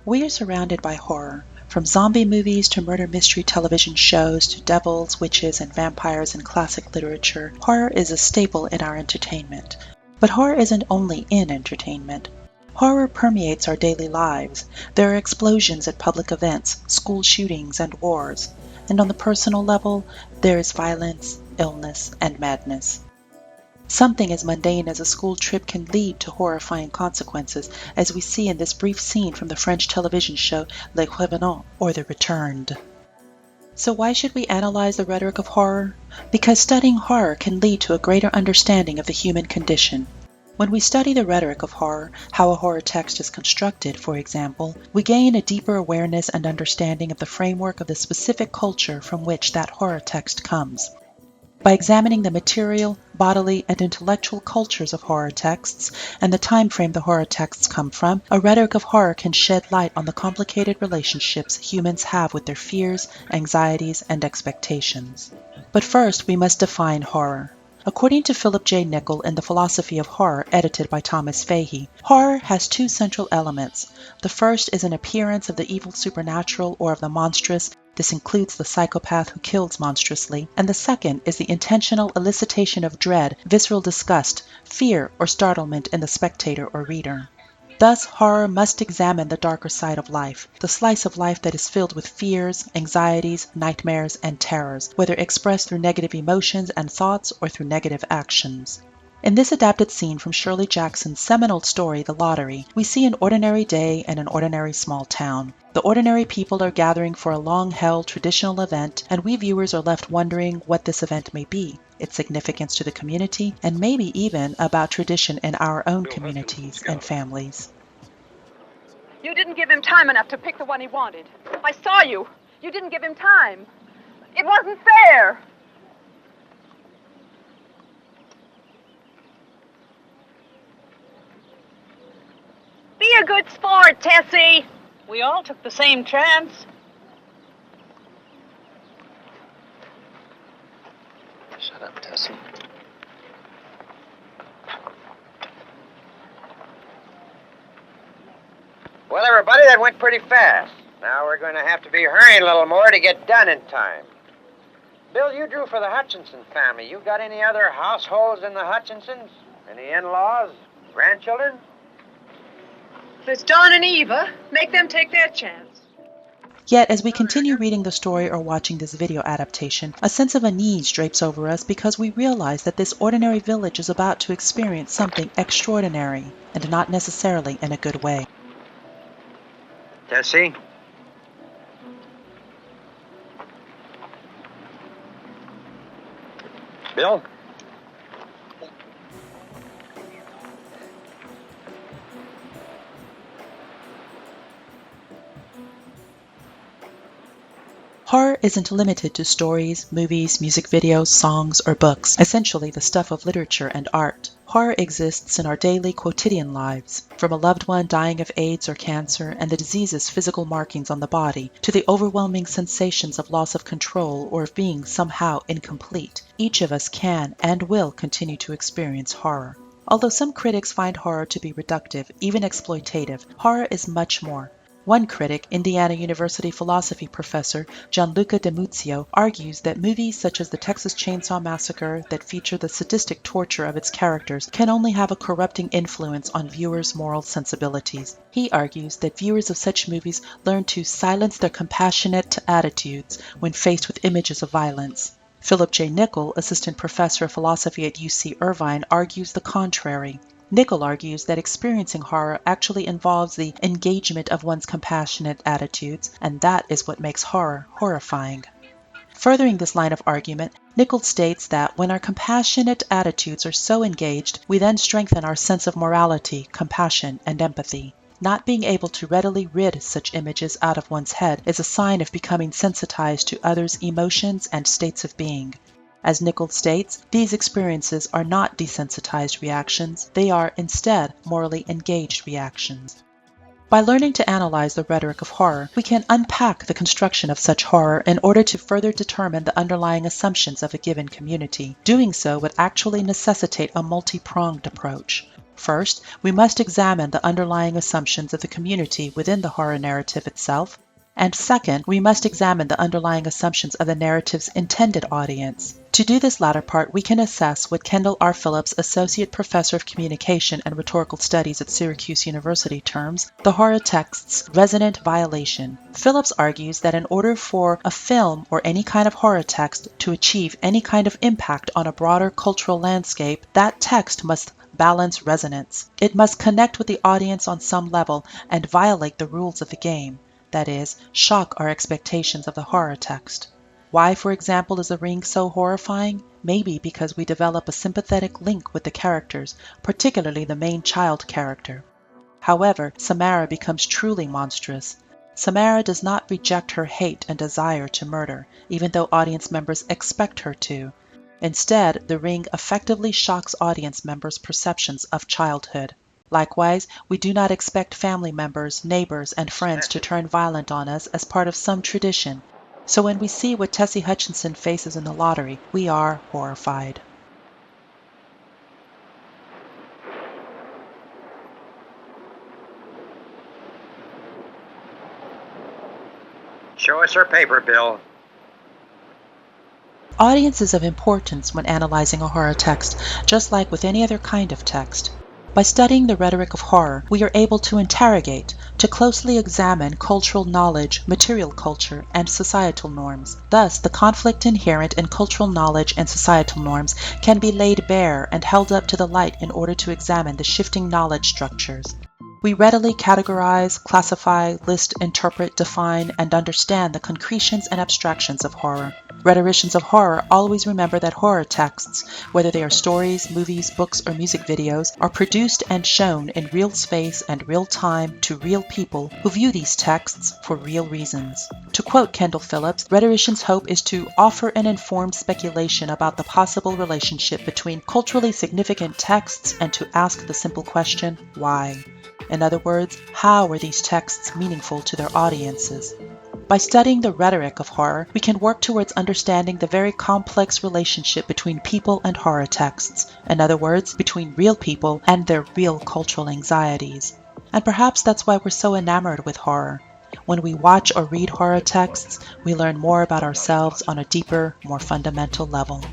We are surrounded by horror, from zombie movies to murder mystery television shows to devils, witches, and vampires in classic literature. Horror is a staple in our entertainment. But horror isn't only in entertainment. Horror permeates our daily lives. There are explosions at public events, school shootings, and wars. And on the personal level, there is violence, illness, and madness. Something as mundane as a school trip can lead to horrifying consequences, as we see in this brief scene from the French television show Les Revenants, or The Returned. So why should we analyze the rhetoric of horror? Because studying horror can lead to a greater understanding of the human condition. When we study the rhetoric of horror, how a horror text is constructed, for example, we gain a deeper awareness and understanding of the framework of the specific culture from which that horror text comes. By examining the material, bodily, and intellectual cultures of horror texts and the time frame the horror texts come from, a rhetoric of horror can shed light on the complicated relationships humans have with their fears, anxieties, and expectations. But first, we must define horror. According to Philip J. Nichol in The Philosophy of Horror, edited by Thomas Fahey, horror has two central elements. The first is an appearance of the evil supernatural or of the monstrous. This includes the psychopath who kills monstrously. And the second is the intentional elicitation of dread, visceral disgust, fear, or startlement in the spectator or reader. Thus, horror must examine the darker side of life, the slice of life that is filled with fears, anxieties, nightmares, and terrors, whether expressed through negative emotions and thoughts or through negative actions. In this adapted scene from Shirley Jackson's seminal story, The Lottery, we see an ordinary day in an ordinary small town. The ordinary people are gathering for a long-held traditional event, and we viewers are left wondering what this event may be, its significance to the community, and maybe even about tradition in our own communities and families. You didn't give him time enough to pick the one he wanted. I saw you. You didn't give him time. It wasn't fair. Be a good sport, Tessie. We all took the same chance. Shut up, Tessie. Well, everybody, that went pretty fast. Now we're going to have to be hurrying a little more to get done in time. Bill, you drew for the Hutchinson family. You got any other households in the Hutchinsons? Any in-laws? Grandchildren? There's Don and Eva. Make them take their chance. Yet, as we continue reading the story or watching this video adaptation, a sense of unease drapes over us because we realize that this ordinary village is about to experience something extraordinary, and not necessarily in a good way. Tessie? Bill? Horror isn't limited to stories, movies, music videos, songs, or books, essentially the stuff of literature and art. Horror exists in our daily, quotidian lives, from a loved one dying of AIDS or cancer and the disease's physical markings on the body, to the overwhelming sensations of loss of control or of being somehow incomplete. Each of us can and will continue to experience horror. Although some critics find horror to be reductive, even exploitative, horror is much more. One critic, Indiana University philosophy professor Gianluca De Muzio, argues that movies such as the Texas Chainsaw Massacre that feature the sadistic torture of its characters can only have a corrupting influence on viewers' moral sensibilities. He argues that viewers of such movies learn to silence their compassionate attitudes when faced with images of violence. Philip J. Nichol, assistant professor of philosophy at UC Irvine, argues the contrary. Nichol argues that experiencing horror actually involves the engagement of one's compassionate attitudes, and that is what makes horror horrifying. Furthering this line of argument, Nichol states that when our compassionate attitudes are so engaged, we then strengthen our sense of morality, compassion, and empathy. Not being able to readily rid such images out of one's head is a sign of becoming sensitized to others' emotions and states of being. As Nichol states, these experiences are not desensitized reactions, they are instead morally engaged reactions. By learning to analyze the rhetoric of horror, we can unpack the construction of such horror in order to further determine the underlying assumptions of a given community. Doing so would actually necessitate a multi-pronged approach. First, we must examine the underlying assumptions of the community within the horror narrative itself, and second, we must examine the underlying assumptions of the narrative's intended audience. To do this latter part, we can assess what Kendall R. Phillips, Associate Professor of Communication and Rhetorical Studies at Syracuse University, terms the horror text's resonant violation. Phillips argues that in order for a film or any kind of horror text to achieve any kind of impact on a broader cultural landscape, that text must balance resonance. It must connect with the audience on some level and violate the rules of the game. That is, shock our expectations of the horror text. Why, for example, is The Ring so horrifying? Maybe because we develop a sympathetic link with the characters, particularly the main child character. However, Samara becomes truly monstrous. Samara does not reject her hate and desire to murder, even though audience members expect her to. Instead, The Ring effectively shocks audience members' perceptions of childhood. Likewise, we do not expect family members, neighbors, and friends to turn violent on us as part of some tradition. So when we see what Tessie Hutchinson faces in the lottery, we are horrified. Show us her paper, Bill. Audience is of importance when analyzing a horror text, just like with any other kind of text. By studying the rhetoric of horror, we are able to interrogate, to closely examine cultural knowledge, material culture, and societal norms. Thus, the conflict inherent in cultural knowledge and societal norms can be laid bare and held up to the light in order to examine the shifting knowledge structures. We readily categorize, classify, list, interpret, define, and understand the concretions and abstractions of horror. Rhetoricians of horror always remember that horror texts, whether they are stories, movies, books, or music videos, are produced and shown in real space and real time to real people who view these texts for real reasons. To quote Kendall Phillips, rhetoricians' hope is to offer an informed speculation about the possible relationship between culturally significant texts and to ask the simple question, why? In other words, how are these texts meaningful to their audiences? By studying the rhetoric of horror, we can work towards understanding the very complex relationship between people and horror texts. In other words, between real people and their real cultural anxieties. And perhaps that's why we're so enamored with horror. When we watch or read horror texts, we learn more about ourselves on a deeper, more fundamental level.